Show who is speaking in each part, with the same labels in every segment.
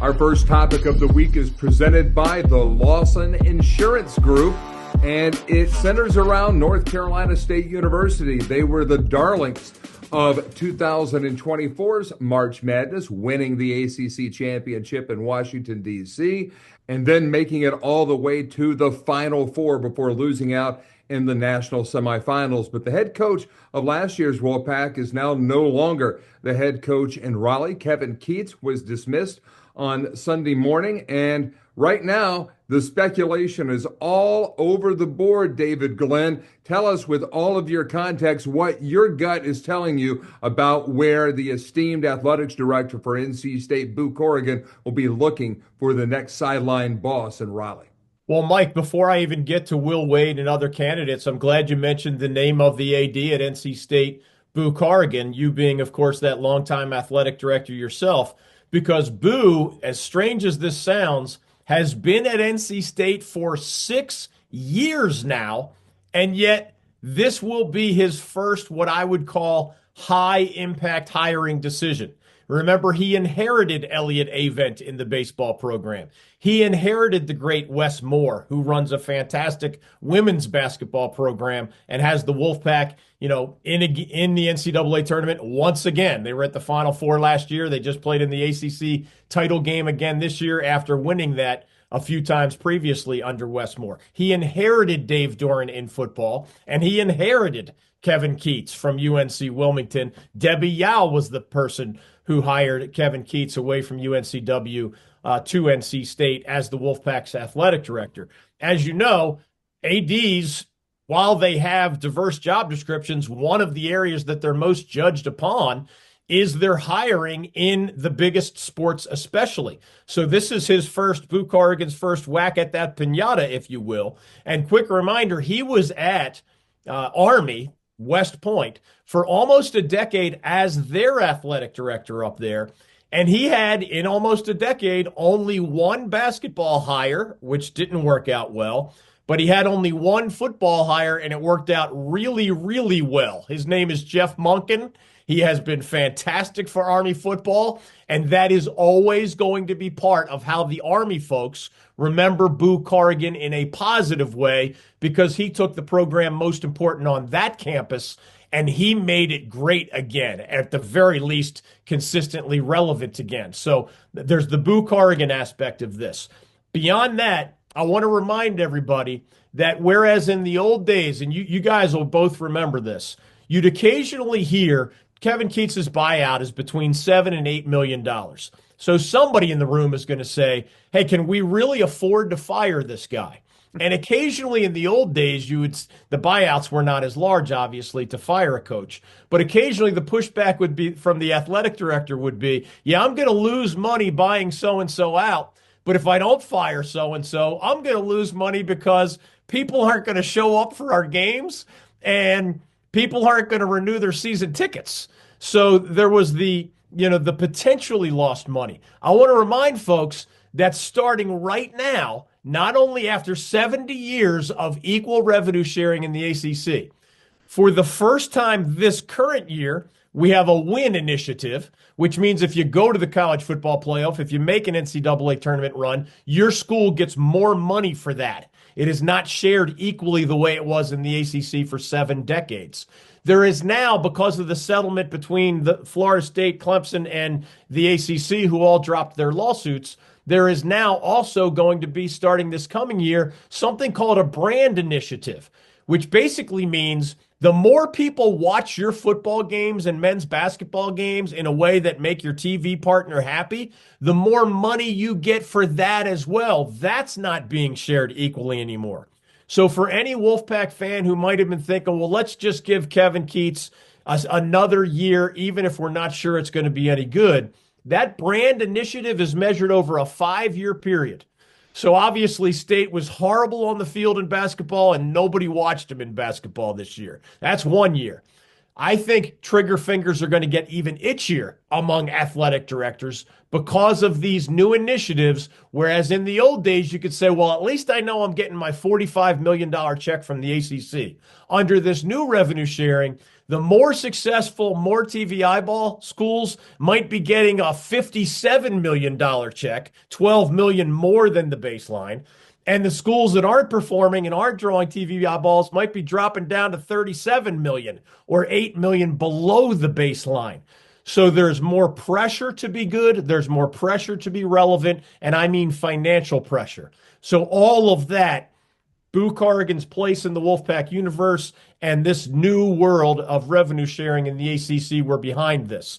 Speaker 1: Our first topic of the week is presented by the Lawson Insurance Group, and it centers around North Carolina State University. They were the darlings of 2024's March Madness, winning the ACC championship in Washington, D.C., and then making it all the way to the Final Four before losing out in the national semifinals. But the head coach of last year's Wolfpack is now no longer the head coach in Raleigh. Kevin Keatts was dismissed on Sunday morning, and right now the speculation is all over the board. David Glenn, tell us with all of your context what your gut is telling you about where the esteemed athletics director for NC State, Boo Corrigan, will be looking for the next sideline boss in Raleigh.
Speaker 2: Well, Mike, before I even get to Will Wade and other candidates, I'm glad you mentioned the name of the AD at NC State, Boo Corrigan, you being, of course, that longtime athletic director yourself, because Boo, as strange as this sounds, has been at NC State for 6 years now, and yet this will be his first, what I would call, high-impact hiring decision. Remember, he inherited Elliott Avent in the baseball program. He inherited the great Wes Moore, who runs a fantastic women's basketball program and has the Wolfpack, in the NCAA tournament once again. They were at the Final Four last year. They just played in the ACC title game again this year after winning that a few times previously under Wes Moore. He inherited Dave Doran in football, and he inherited Kevin Keatts from UNC Wilmington. Debbie Yao was the person who hired Kevin Keatts away from UNCW to NC State as the Wolfpack's athletic director. As you know, ADs, while they have diverse job descriptions, one of the areas that they're most judged upon is their hiring in the biggest sports especially. So this is his first, Boo Corrigan's first whack at that piñata, if you will. And quick reminder, he was at Army, West Point, for almost a decade as their athletic director up there. And he had, in almost a decade, only one basketball hire, which didn't work out well. But he had only one football hire, and it worked out really, really well. His name is Jeff Monken. He has been fantastic for Army football, and that is always going to be part of how the Army folks remember Boo Corrigan in a positive way, because he took the program most important on that campus, and he made it great again, at the very least, consistently relevant again. So there's the Boo Corrigan aspect of this. Beyond that, I want to remind everybody that whereas in the old days, and you guys will both remember this, you'd occasionally hear Kevin Keatts' buyout is between $7 and $8 million. So somebody in the room is going to say, hey, can we really afford to fire this guy? And occasionally in the old days, the buyouts were not as large, obviously, to fire a coach. But occasionally the pushback would be from the athletic director would be, yeah, I'm going to lose money buying so-and-so out. But if I don't fire so-and-so, I'm going to lose money because people aren't going to show up for our games and people aren't going to renew their season tickets. So there was the potentially lost money. I want to remind folks that starting right now, not only after 70 years of equal revenue sharing in the ACC, for the first time this current year, we have a win initiative, which means if you go to the college football playoff, if you make an NCAA tournament run, your school gets more money for that. It is not shared equally the way it was in the ACC for 7 decades. There is now, because of the settlement between the Florida State, Clemson, and the ACC, who all dropped their lawsuits, there is now also going to be, starting this coming year, something called a brand initiative, which basically means the more people watch your football games and men's basketball games in a way that make your TV partner happy, the more money you get for that as well. That's not being shared equally anymore. So for any Wolfpack fan who might have been thinking, well, let's just give Kevin Keatts another year, even if we're not sure it's going to be any good, that brand initiative is measured over a 5-year period. So obviously State was horrible on the field in basketball and nobody watched him in basketball this year. That's 1 year. I think trigger fingers are going to get even itchier among athletic directors because of these new initiatives. Whereas in the old days, you could say, well, at least I know I'm getting my $45 million check from the ACC. Under this new revenue sharing, the more successful, more TV eyeball schools might be getting a $57 million check, 12 million more than the baseline. And the schools that aren't performing and aren't drawing TV eyeballs might be dropping down to 37 million or 8 million below the baseline. So there's more pressure to be good. There's more pressure to be relevant. And I mean financial pressure. So all of that, Boo Corrigan's place in the Wolfpack universe and this new world of revenue sharing in the ACC were behind this.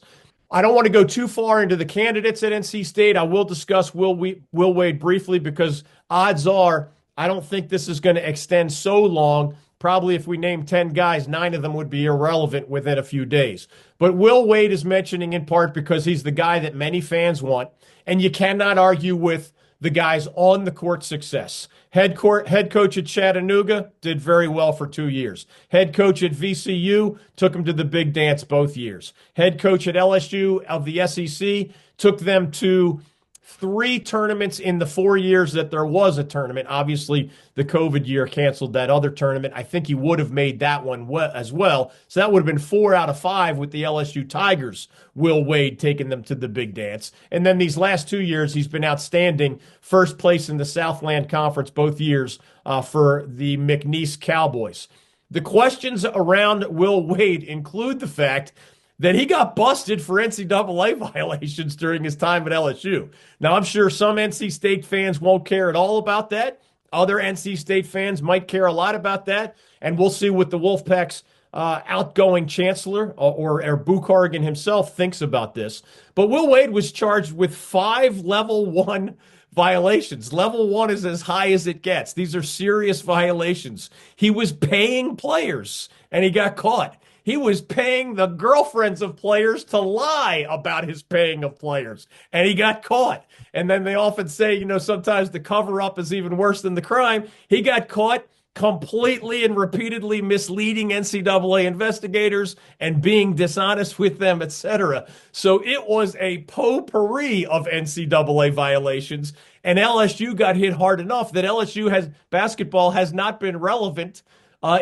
Speaker 2: I don't want to go too far into the candidates at NC State. I will discuss Will Wade briefly because odds are I don't think this is going to extend so long. Probably if we name 10 guys, 9 of them would be irrelevant within a few days. But Will Wade is mentioning in part because he's the guy that many fans want, and you cannot argue with the guy's on the court success. Head coach at Chattanooga did very well for 2 years. Head coach at VCU took him to the big dance both years. Head coach at LSU of the SEC took them to 3 tournaments in the 4 years that there was a tournament. Obviously, the COVID year canceled that other tournament. I think he would have made that one as well. So that would have been 4 out of 5 with the LSU Tigers, Will Wade taking them to the big dance. And then these last 2 years, he's been outstanding. First place in the Southland Conference both years for the McNeese Cowboys. The questions around Will Wade include the fact that he got busted for NCAA violations during his time at LSU. Now, I'm sure some NC State fans won't care at all about that. Other NC State fans might care a lot about that. And we'll see what the Wolfpack's outgoing chancellor or Boo Corrigan himself thinks about this. But Will Wade was charged with 5 level 1 violations. Level 1 is as high as it gets. These are serious violations. He was paying players and he got caught. He was paying the girlfriends of players to lie about his paying of players, and he got caught. And then they often say, sometimes the cover-up is even worse than the crime. He got caught completely and repeatedly misleading NCAA investigators and being dishonest with them, etc. So it was a potpourri of NCAA violations, and LSU got hit hard enough that basketball has not been relevant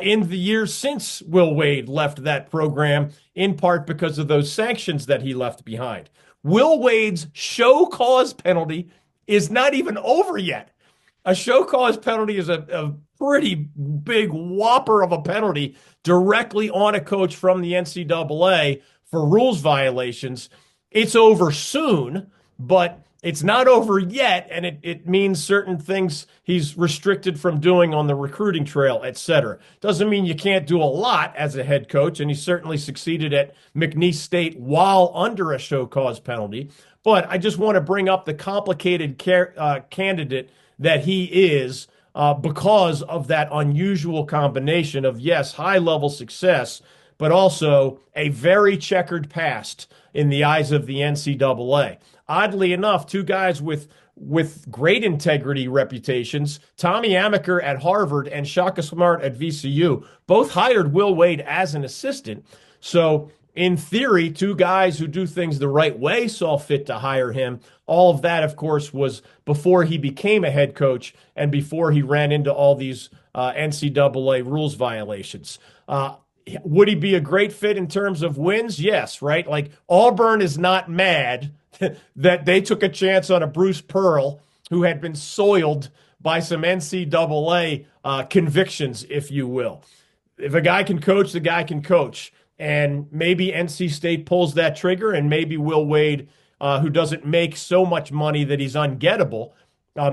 Speaker 2: in the years since Will Wade left that program, in part because of those sanctions that he left behind. Will Wade's show cause penalty is not even over yet. A show cause penalty is a pretty big whopper of a penalty directly on a coach from the NCAA for rules violations. It's over soon, but it's not over yet, and it means certain things he's restricted from doing on the recruiting trail, etc. Doesn't mean you can't do a lot as a head coach, and he certainly succeeded at McNeese State while under a show cause penalty. But I just want to bring up the complicated candidate that he is because of that unusual combination of, yes, high-level success, but also a very checkered past in the eyes of the NCAA. Oddly enough, 2 guys with great integrity reputations, Tommy Amaker at Harvard and Shaka Smart at VCU, both hired Will Wade as an assistant. So in theory, 2 guys who do things the right way saw fit to hire him. All of that, of course, was before he became a head coach and before he ran into all these NCAA rules violations. Would he be a great fit in terms of wins? Yes, right? Like Auburn is not mad that they took a chance on a Bruce Pearl who had been soiled by some NCAA convictions, if you will. If a guy can coach, the guy can coach. And maybe NC State pulls that trigger, and maybe Will Wade, who doesn't make so much money that he's ungettable,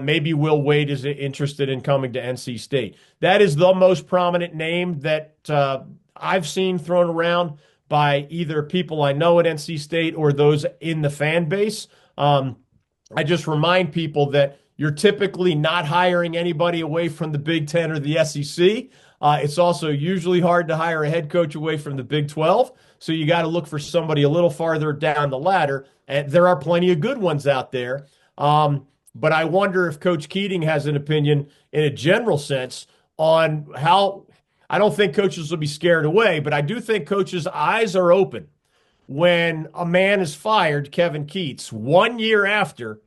Speaker 2: maybe Will Wade is interested in coming to NC State. That is the most prominent name that I've seen thrown around by either people I know at NC State or those in the fan base. I just remind people that you're typically not hiring anybody away from the Big Ten or the SEC. It's also usually hard to hire a head coach away from the Big 12. So you got to look for somebody a little farther down the ladder. And there are plenty of good ones out there. But I wonder if Coach Keating has an opinion in a general sense on how I don't think coaches will be scared away, but I do think coaches' eyes are open when a man is fired, Kevin Keats, 1 year after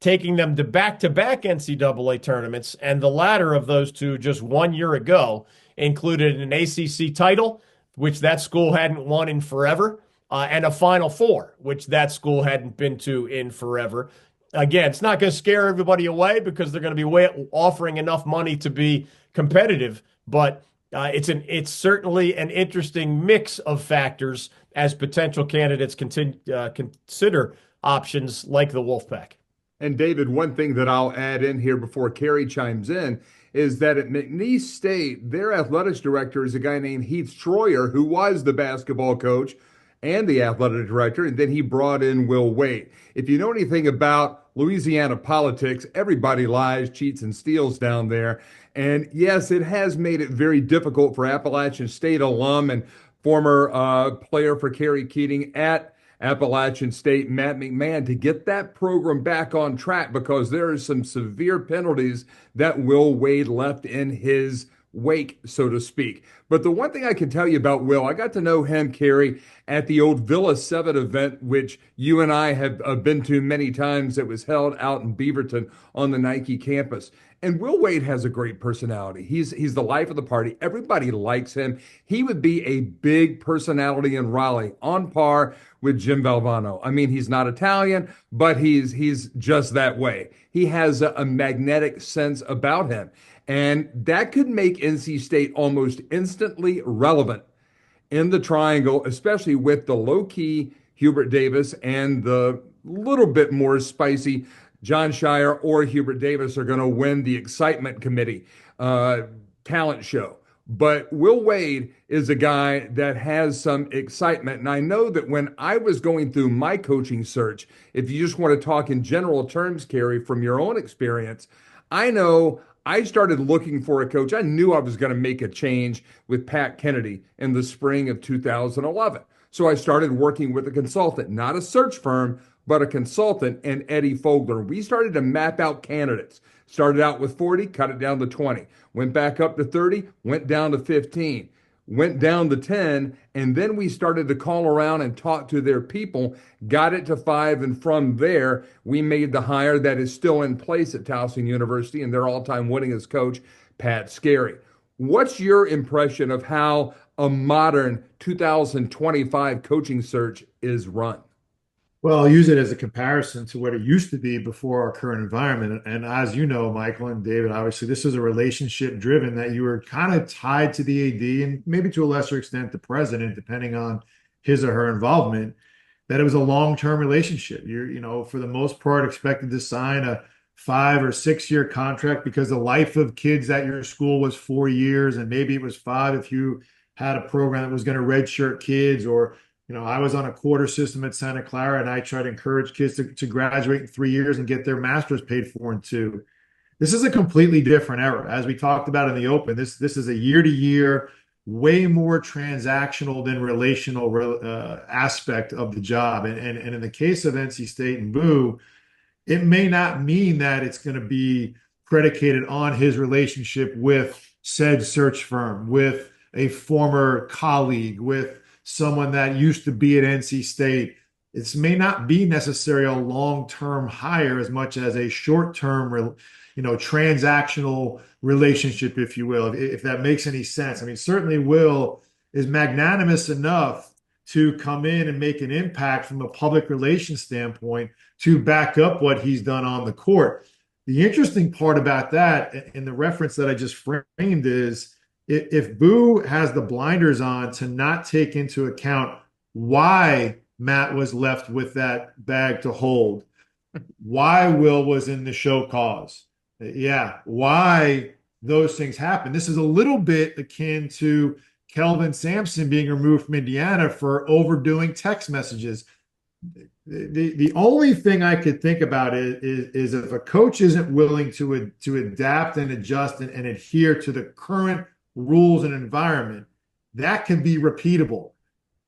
Speaker 2: taking them to back NCAA tournaments, and the latter of those two just 1 year ago included an ACC title, which that school hadn't won in forever, and a Final Four, which that school hadn't been to in forever. Again, it's not going to scare everybody away because they're going to be offering enough money to be competitive, but it's certainly an interesting mix of factors as potential candidates consider options like the Wolfpack.
Speaker 1: And David, one thing that I'll add in here before Kerry chimes in is that at McNeese State, their athletics director is a guy named Heath Troyer, who was the basketball coach and the athletic director, and then he brought in Will Wade. If you know anything about Louisiana politics, everybody lies, cheats, and steals down there. And yes, it has made it very difficult for Appalachian State alum and former player for Kerry Keating at Appalachian State, Matt McMahon, to get that program back on track because there are some severe penalties that Will Wade left in his wake, so to speak. But the one thing I can tell you about Will, I got to know him, Kerry, at the old Villa 7 event, which you and I have been to many times. That was held out in Beaverton on the Nike campus. And Will Wade has a great personality. He's the life of the party. Everybody likes him. He would be a big personality in Raleigh, on par with Jim Valvano. I mean, he's not Italian, but he's just that way. He has a magnetic sense about him. And that could make NC State almost instantly relevant in the triangle, especially with the low-key Hubert Davis and the little bit more spicy John Shire or Hubert Davis are going to win the excitement committee talent show. But Will Wade is a guy that has some excitement. And I know that when I was going through my coaching search, if you just want to talk in general terms, Kerry, from your own experience, I know I started looking for a coach. I knew I was going to make a change with Pat Kennedy in the spring of 2011. So I started working with a consultant, not a search firm, but a consultant, and Eddie Fogler. We started to map out candidates. Started out with 40, cut it down to 20. Went back up to 30, went down to 15. Went down to 10, and then we started to call around and talk to their people, got it to 5, and from there, we made the hire that is still in place at Towson University and their all-time winningest coach, Pat Scarry. What's your impression of how a modern 2025 coaching search is run?
Speaker 3: Well, I'll use it as a comparison to what it used to be before our current environment. And as you know, Michael and David, obviously, this was a relationship driven that you were kind of tied to the AD and maybe to a lesser extent the president, depending on his or her involvement, that it was a long-term relationship. You're, for the most part, expected to sign a 5 or 6 year contract because the life of kids at your school was 4 years, and maybe it was 5 if you had a program that was going to redshirt kids, or I was on a quarter system at Santa Clara, and I tried to encourage kids to graduate in 3 years and get their master's paid for in 2. This is a completely different era. As we talked about in the open, this is a year-to-year, way more transactional than relational aspect of the job. And in the case of NC State and Boo, it may not mean that it's going to be predicated on his relationship with said search firm, with a former colleague, with someone that used to be at NC State. It may not be necessarily a long-term hire as much as a short-term, transactional relationship, if you will, if that makes any sense. I mean, certainly Will is magnanimous enough to come in and make an impact from a public relations standpoint to back up what he's done on the court. The interesting part about that, and the reference that I just framed, is if Boo has the blinders on to not take into account why Matt was left with that bag to hold, why Will was in the show cause, why those things happen. This is a little bit akin to Kelvin Sampson being removed from Indiana for overdoing text messages. The only thing I could think about is if a coach isn't willing to adapt and adjust and adhere to the current rules and environment, that can be repeatable.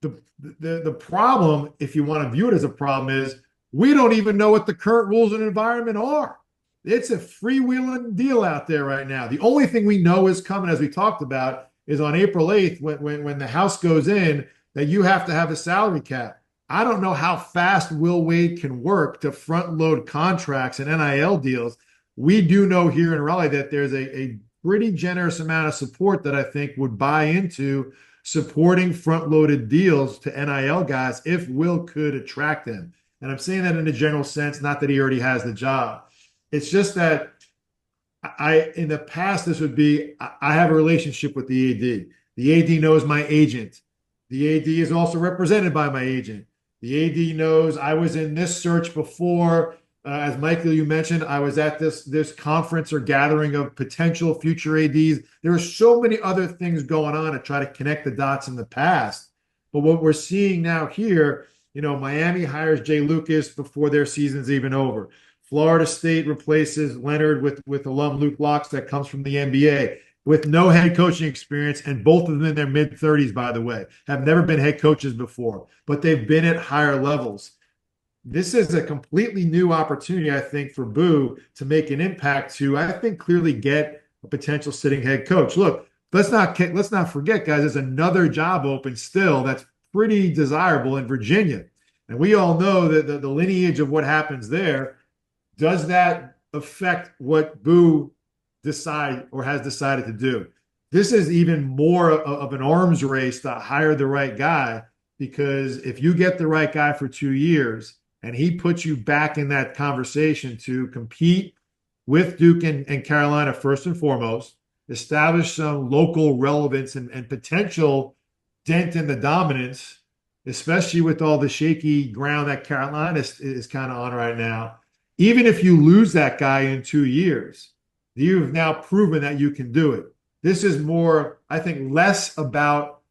Speaker 3: The problem, if you want to view it as a problem, is we don't even know what the current rules and environment are. It's a freewheeling deal out there right now. The only thing we know is coming, as we talked about, is on April 8th, when the House goes in, that you have to have a salary cap. I don't know how fast Will Wade can work to front load contracts and NIL deals. We do know here in Raleigh that there's a pretty generous amount of support that I think would buy into supporting front loaded deals to NIL guys if Will could attract them. And I'm saying that in a general sense, not that he already has the job. It's just that in the past, this would be, I have a relationship with the AD. The AD knows my agent. The AD is also represented by my agent. The AD knows I was in this search before. As Michael, you mentioned, I was at this conference or gathering of potential future ADs. There are so many other things going on to try to connect the dots in the past. But what we're seeing now here, Miami hires Jay Lucas before their season's even over. Florida State replaces Leonard with alum Luke Locks that comes from the NBA with no head coaching experience, and both of them in their mid-30s, by the way, have never been head coaches before, but they've been at higher levels. This is a completely new opportunity, I think, for Boo to make an impact to, I think, clearly get a potential sitting head coach. Look, let's not forget, guys, there's another job open still that's pretty desirable in Virginia. And we all know that the lineage of what happens there. Does that affect what Boo decide or has decided to do? This is even more of an arms race to hire the right guy, because if you get the right guy for 2 years and he puts you back in that conversation to compete with Duke and Carolina first and foremost, establish some local relevance and potential dent in the dominance, especially with all the shaky ground that Carolina is kind of on right now. Even if you lose that guy in 2 years, you've now proven that you can do it. This is more, I think, less about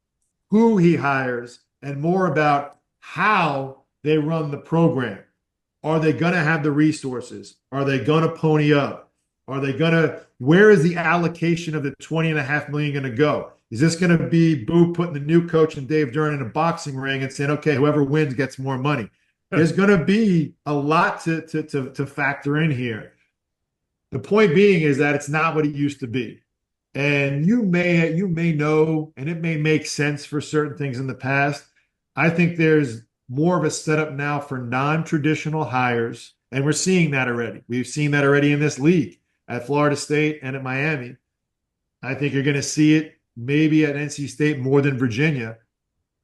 Speaker 3: who he hires and more about how they run the program. Are they going to have the resources? Are they going to pony up? Where is the allocation of the $20.5 million going to go? Is this going to be Boo putting the new coach and Dave Duran in a boxing ring and saying, okay, whoever wins gets more money? There's going to be a lot to factor in here. The point being is that it's not what it used to be. And you may know, and it may make sense for certain things in the past. I think there's more of a setup now for non-traditional hires, and we're seeing that already. We've seen that already in this league at Florida State and at Miami. I think you're going to see it maybe at NC State more than Virginia.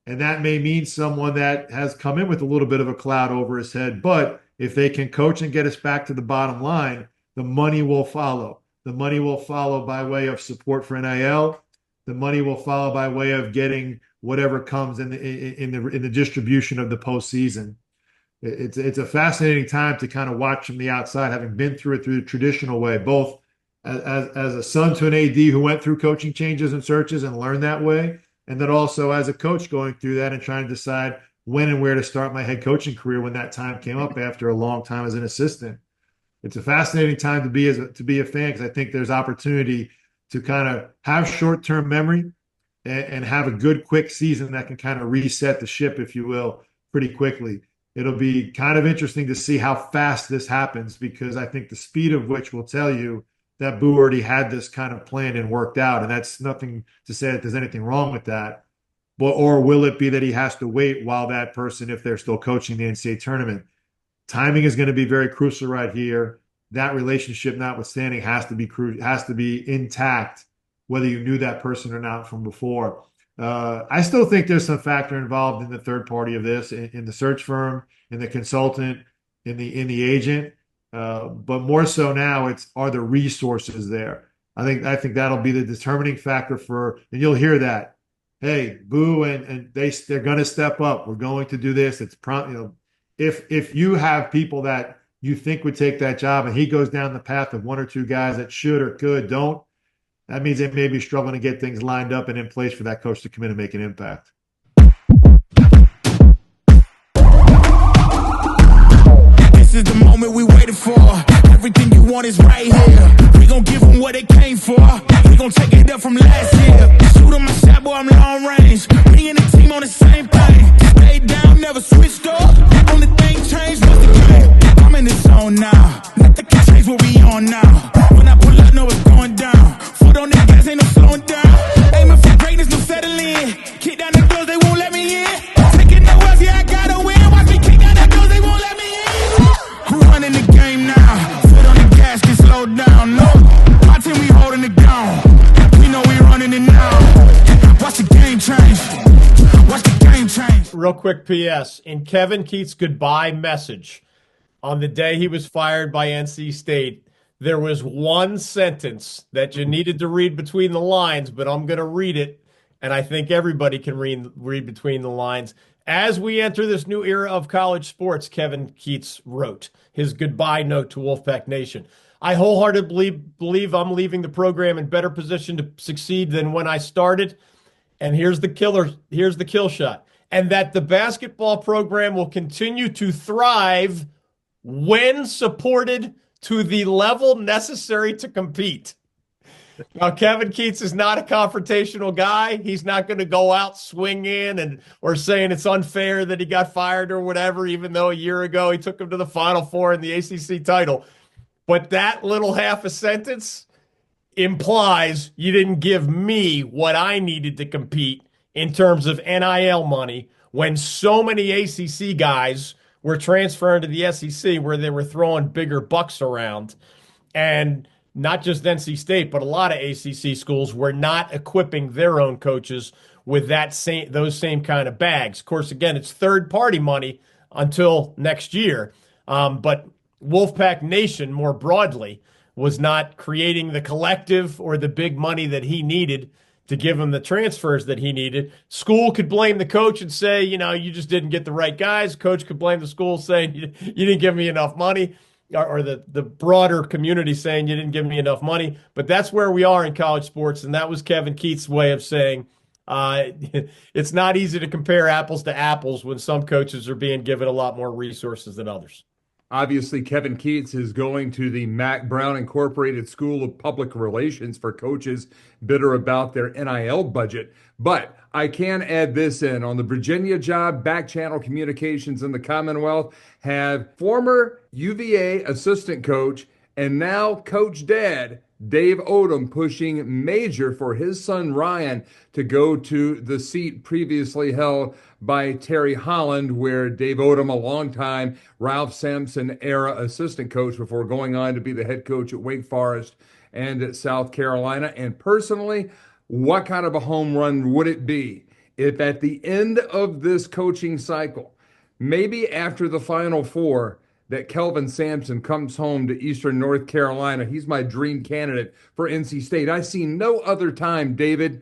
Speaker 3: And that may mean someone that has come in with a little bit of a cloud over his head. But if they can coach and get us back to the bottom line, the money will follow. The money will follow by way of support for NIL. The money will follow by way of getting whatever comes in the distribution of the postseason. It's a fascinating time to kind of watch from the outside, having been through it through the traditional way, both as a son to an AD who went through coaching changes and searches and learned that way, and then also as a coach going through that and trying to decide when and where to start my head coaching career when that time came up after a long time as an assistant. It's a fascinating time to be a fan, because I think there's opportunity to kind of have short-term memory and have a good, quick season that can kind of reset the ship, if you will, pretty quickly. It'll be kind of interesting to see how fast this happens, because I think the speed of which will tell you that Boo already had this kind of planned and worked out. And that's nothing to say that there's anything wrong with that. Or will it be that he has to wait while that person, if they're still coaching the NCAA tournament? Timing is going to be very crucial right here. That relationship notwithstanding has to be intact, whether you knew that person or not from before. I still think there's some factor involved in the third party of this, in the search firm, in the consultant, in the agent. But more so now, are the resources there? I think that'll be the determining factor and you'll hear that. Hey, Boo, and they're going to step up. We're going to do this. If you have people that you think would take that job, and he goes down the path of one or two guys that should or could don't, that means they may be struggling to get things lined up and in place for that coach to come in and make an impact.
Speaker 4: This is the moment we waited for. Everything you want is right here. We gon' give them what they came for. We gon' take it up from last year. Shoot on my shot, boy, I'm long range. Me and the team on the same thing. Stayed down, never switched up. Only thing changed was the game. I'm in the zone now. Nothing can change what we on now. When I pull up, know it's going down. Foot on the gas, ain't no slowing down. Aiming for great.
Speaker 2: real quick PS. In Kevin Keats' goodbye message on the day he was fired by NC State, there was one sentence that you needed to read between the lines, but I'm going to read it, and I think everybody can read between the lines. As we enter this new era of college sports, Kevin Keats wrote his goodbye note to Wolfpack Nation. I wholeheartedly believe I'm leaving the program in better position to succeed than when I started. And here's the kill shot. And that the basketball program will continue to thrive when supported to the level necessary to compete. Now, Kevin Keats is not a confrontational guy. He's not going to go out swinging or saying it's unfair that he got fired or whatever, even though a year ago he took him to the Final Four in the ACC title. But that little half a sentence implies you didn't give me what I needed to compete in terms of NIL money when so many ACC guys were transferring to the SEC where they were throwing bigger bucks around. And not just NC State, but a lot of ACC schools were not equipping their own coaches with those same kind of bags. Of course, again, it's third-party money until next year. But Wolfpack Nation, more broadly, was not creating the collective or the big money that he needed to give him the transfers that he needed. School could blame the coach and say, you just didn't get the right guys. Coach could blame the school saying, you didn't give me enough money. Or the broader community saying you didn't give me enough money. But that's where we are in college sports, and that was Kevin Keats' way of saying it's not easy to compare apples to apples when some coaches are being given a lot more resources than others.
Speaker 1: Obviously, Kevin Keats is going to the Mac Brown Incorporated School of Public Relations for coaches bitter about their NIL budget. But I can add this in. On the Virginia job, back channel communications in the Commonwealth have former UVA assistant coach and now coach dad, Dave Odom, pushing major for his son Ryan to go to the seat previously held by Terry Holland, where Dave Odom, a longtime Ralph Sampson era assistant coach before going on to be the head coach at Wake Forest and at South Carolina. And personally, what kind of a home run would it be if at the end of this coaching cycle, maybe after the Final Four, that Kelvin Sampson comes home to Eastern North Carolina? He's my dream candidate for NC State. I see no other time, David,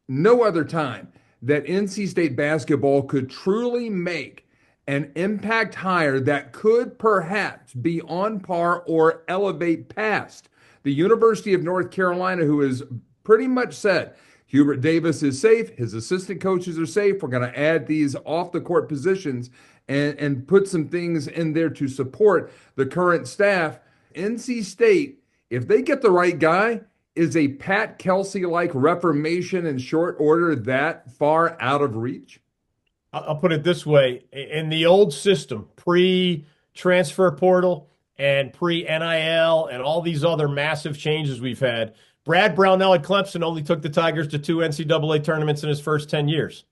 Speaker 1: no other time that NC State basketball could truly make an impact hire that could perhaps be on par or elevate past the University of North Carolina, who has pretty much said Hubert Davis is safe, his assistant coaches are safe. We're going to add these off-the-court positions and put some things in there to support the current staff. NC State, if they get the right guy, is a Pat Kelsey-like reformation in short order that far out of reach?
Speaker 2: I'll put it this way. In the old system, pre-transfer portal and pre-NIL and all these other massive changes we've had, Brad Brownell at Clemson only took the Tigers to 2 NCAA tournaments in his first 10 years.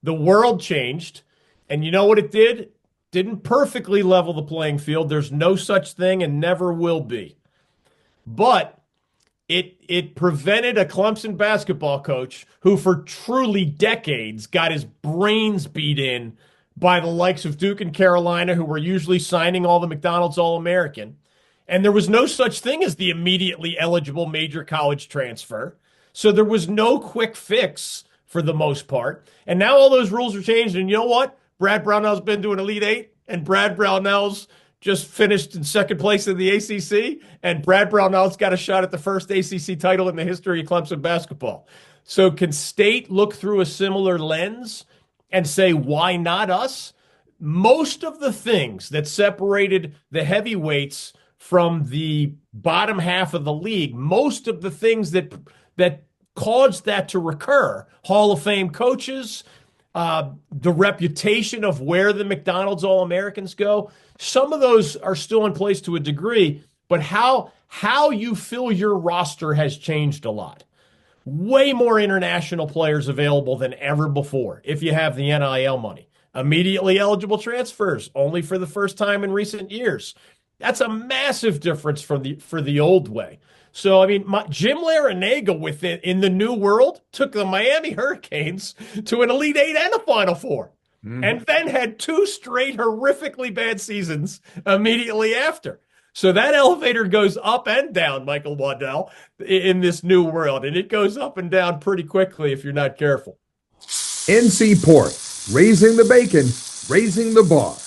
Speaker 2: The world changed, and you know what it did? Didn't perfectly level the playing field. There's no such thing and never will be. But it prevented a Clemson basketball coach who for truly decades got his brains beat in by the likes of Duke and Carolina, who were usually signing all the McDonald's All-American. And there was no such thing as the immediately eligible major college transfer. So there was no quick fix for the most part. And now all those rules are changed. And you know what? Brad Brownell's been to an Elite Eight, and Brad Brownell's just finished in second place in the ACC, and Brad Brownell's got a shot at the first ACC title in the history of Clemson basketball. So can State look through a similar lens and say, why not us? Most of the things that separated the heavyweights from the bottom half of the league, most of the things that caused that to recur, Hall of Fame coaches, the reputation of where the McDonald's All-Americans go, some of those are still in place to a degree, but how you fill your roster has changed a lot. Way more international players available than ever before if you have the NIL money. Immediately eligible transfers, only for the first time in recent years. That's a massive difference for the old way. So, I mean, Jim Larinaga in the new world took the Miami Hurricanes to an Elite Eight and a Final Four. and then had 2 straight horrifically bad seasons immediately after. So that elevator goes up and down, Michael Waddell, in this new world, and it goes up and down pretty quickly if you're not careful.
Speaker 1: NC Pork, raising the bacon, raising the boss.